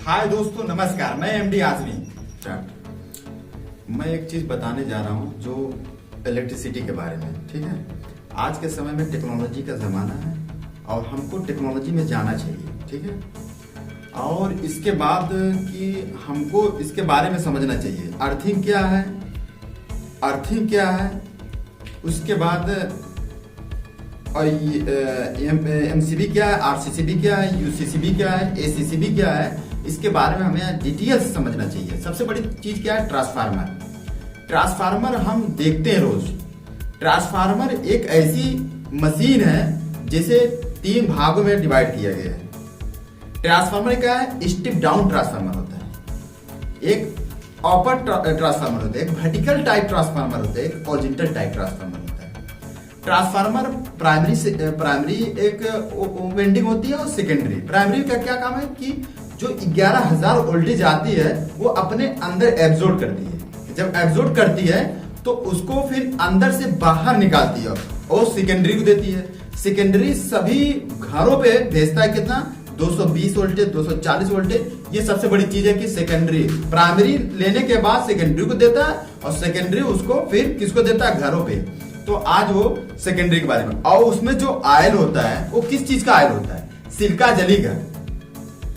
हाय दोस्तों, नमस्कार। मैं एमडी आजमी। मैं एक चीज बताने जा रहा हूँ जो इलेक्ट्रिसिटी के बारे में। ठीक है, आज के समय में टेक्नोलॉजी का जमाना है और हमको टेक्नोलॉजी में जाना चाहिए। ठीक है, और इसके बाद कि हमको इसके बारे में समझना चाहिए। अर्थिंग क्या है, अर्थिंग क्या है, उसके बाद और एमसीबी क्या है, आरसीसीबी क्या है, यूसीसीबी क्या है, एसीसीबी क्या है, इसके बारे में हमें डिटेल्स समझना चाहिए। सबसे बड़ी चीज क्या है, ट्रांसफार्मर। ट्रांसफार्मर हम देखते हैं रोज। ट्रांसफार्मर एक ऐसी मशीन है जिसे 3 भागों में डिवाइड किया गया है। ट्रांसफार्मर क्या है, स्टेप डाउन ट्रांसफार्मर होता है, एक अपर ट्रांसफार्मर होता है, एक वर्टिकल टाइप ट्रांसफार्मर होता है, एक हॉरिजॉन्टल टाइप ट्रांसफार्मर होता है। ट्रांसफार्मर प्राइमरी एक वेंडिंग होती है और सेकेंडरी। प्राइमरी का क्या काम है कि जो 11,000 वोल्टेज आती है वो अपने अंदर एब्जॉर्ब करती है। जब एब्जॉर्ब करती है तो उसको फिर अंदर से बाहर निकालती है और सेकेंडरी को देती है। सेकेंडरी सभी घरों पे भेजता है कितना, 220 वोल्टेज, 240 वोल्टेज। ये सबसे बड़ी चीज है कि सेकेंडरी प्राइमरी लेने के बाद सेकेंडरी को देता है और सेकेंडरी उसको फिर किसको देता है, घरों पे। तो आज वो सेकेंडरी के बारे में। और उसमें जो आयल होता है वो किस चीज का आयल होता है, सिलिका जली का।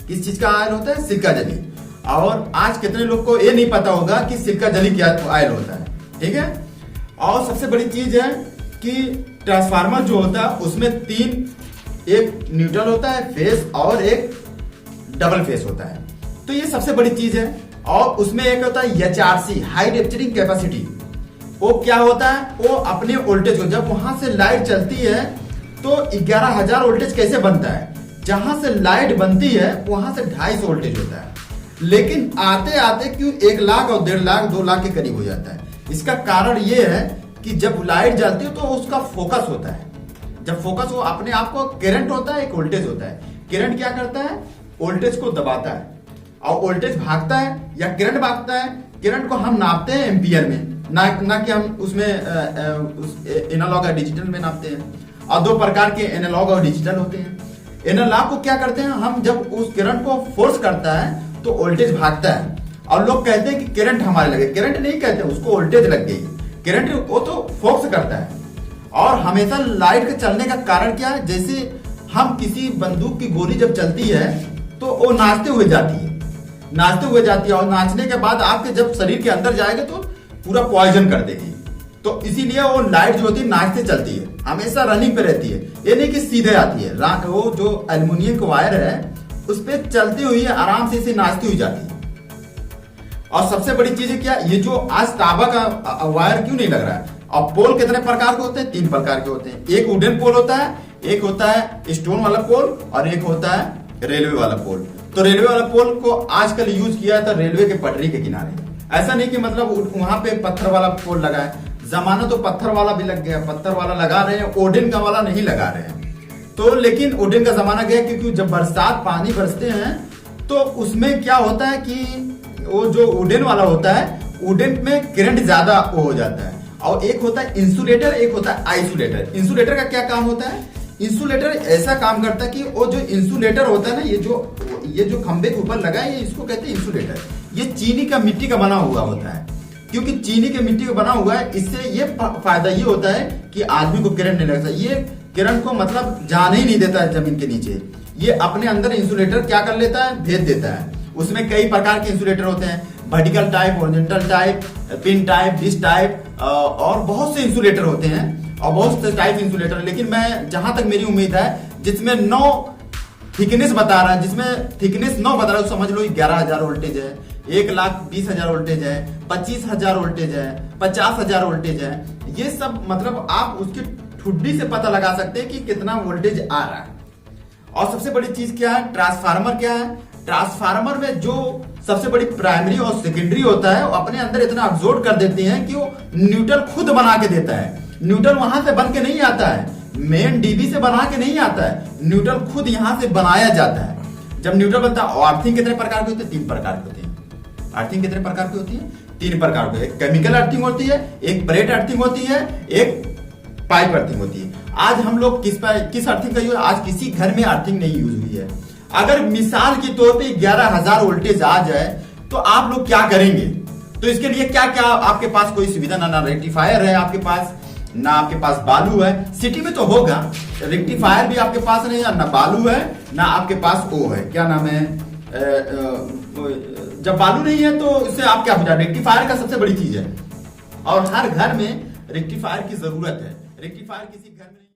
किस चीज का आयल होता है, सिलिका जली। और आज कितने लोग को ये नहीं पता होगा कि सिलिका जली क्या आयल होता है। ठीक है, और सबसे बड़ी चीज है कि ट्रांसफार्मर जो होता है उसमें 3, एक न्यूट्रल होता है फेस और एक डबल फेस होता है। तो ये सबसे बड़ी चीज है। और उसमें एक होता है एचआरसी, हाई रेफ्रिजरेटिंग कैपेसिटी। वो क्या होता है, वो अपने वोल्टेज को, जब वहां से लाइट चलती है तो 11,000 वोल्टेज कैसे बनता है, जहां से लाइट बनती है वहां से 250 वोल्टेज होता है। लेकिन आते आते क्यों 1 लाख और 1.5 लाख 2 लाख के करीब हो जाता है। इसका कारण ये है कि जब लाइट जलती है तो उसका फोकस होता है। जब फोकस हो अपने आप को, करंट होता है, एक वोल्टेज होता है। करंट क्या करता है, वोल्टेज को दबाता है और वोल्टेज भागता है या करंट भागता है। करंट को हम नापते हैं एम्पियर में, ना कि हम उसमें एनालॉग या डिजिटल में नापते हैं। और 2 प्रकार के एनालॉग और डिजिटल होते हैं। एनालॉग को क्या करते हैं हम, जब उस करंट को फोर्स करता है तो वोल्टेज भागता है और लोग कहते हैं कि करंट हमारे लगे। करंट नहीं कहते, उसको वोल्टेज लग गई। करंट वो तो फोर्स करता है। और हमेशा लाइट के चलने का कारण क्या है, जैसे हम किसी बंदूक की गोली जब चलती है तो वो नाचते हुए जाती है, नाचते हुए जाती है। और नाचने के बाद आपके जब शरीर के अंदर जाएगा तो पूरा पॉइजन कर देगी। तो इसीलिए वो लाइट जो होती है नाचते चलती है, हमेशा रनिंग पे रहती है। ये नहीं कि सीधे आती है। वो जो एल्युमिनियम का वायर है उस पे चलती हुई आराम से इसे नाचती हुई जाती है। और सबसे बड़ी चीज है क्या, ये जो आज तांबा का वायर क्यों नहीं लग रहा है। और पोल कितने प्रकार के होते हैं, 3 प्रकार के होते हैं। एक वुडन पोल होता है, एक होता है स्टोन वाला पोल और एक होता है रेलवे वाला पोल। तो रेलवे वाला पोल को आजकल यूज किया था रेलवे के पटरी के किनारे। ऐसा नहीं कि मतलब वहां पे पत्थर वाला पोल लगा है। जमाना तो पत्थर वाला भी लग गया, पत्थर वाला लगा रहे हैं, ओडिन का वाला नहीं लगा रहे हैं। तो लेकिन ओडिन का जमाना गया, क्योंकि जब बरसात पानी बरसते हैं तो उसमें क्या होता है कि वो जो वुडन वाला होता है, वुडन में करंट ज्यादा वो हो जाता है। और एक होता है इंसुलेटर, एक होता है आइसोलेटर। इंसुलेटर का क्या काम होता है, इंसुलेटर ऐसा काम करता है कि वो जो इंसुलेटर होता है ना, ये जो खंबे के ऊपर लगा है, ये इसको कहते हैं इंसुलेटर। ये चीनी का मिट्टी का बना हुआ होता है। क्योंकि चीनी के मिट्टी का बना हुआ है, इससे ये फायदा ये होता है कि आदमी को करंट नहीं लगता। ये करंट को मतलब जाने ही नहीं देता है जमीन के नीचे। ये अपने अंदर इंसुलेटर क्या कर लेता है, भेज देता है। उसमें कई प्रकार के इंसुलेटर होते हैं, vertical type, horizontal type, pin type, dish type, और बहुत से इंसुलेटर होते हैं और बहुत से टाइप इंसुलेटर। लेकिन मैं जहां तक मेरी उम्मीद है, जिसमें 9 थिकनेस बता रहा है, जिसमें थिकनेस 9 बता रहा है, समझ लो 11,000 वोल्टेज है, 1,20,000 वोल्टेज है, 25,000 वोल्टेज है, 50,000 वोल्टेज है। ये सब मतलब आप उसकी ठुड्डी से पता लगा सकते हैं कि कितना वोल्टेज आ रहा है। और सबसे बड़ी चीज क्या है, ट्रांसफार्मर क्या है। ट्रांसफार्मर में जो सबसे बड़ी प्राइमरी और सेकेंडरी होता है वो अपने अंदर इतना अब्सॉर्ब कर देते हैं कि वो न्यूट्रल खुद बना के देता है। न्यूट्रल वहां से बन के नहीं आता है, मेन डीबी से बना के नहीं आता है, न्यूट्रल खुद यहां से बनाया जाता है। जब न्यूट्रल बनता है, अर्थिंग कितने प्रकार की होती है, 3 प्रकार की होती है। अर्थिंग कितने प्रकार की होती है, 3 प्रकार की। एक केमिकल अर्थिंग होती है, एक प्लेट अर्थिंग होती है, एक पाइप अर्थिंग होती है। आज हम लोग किस अर्थिंग का यूज, आज किसी घर में अर्थिंग नहीं यूज हुई है। अगर मिसाल के तौर पे 11,000 वोल्टेज आ जाए तो आप लोग क्या करेंगे? तो इसके लिए क्या क्या आपके पास कोई सुविधा ना रेक्टिफायर है आपके पास, ना आपके पास बालू है। सिटी में तो होगा, रेक्टिफायर भी आपके पास नहीं है, ना बालू है, ना आपके पास वो है, क्या नाम है, जब बालू नहीं है तो इससे आप क्या बुझा? रेक्टिफायर का सबसे बड़ी चीज है और हर घर में रेक्टिफायर की जरूरत है। रेक्टिफायर किसी घर में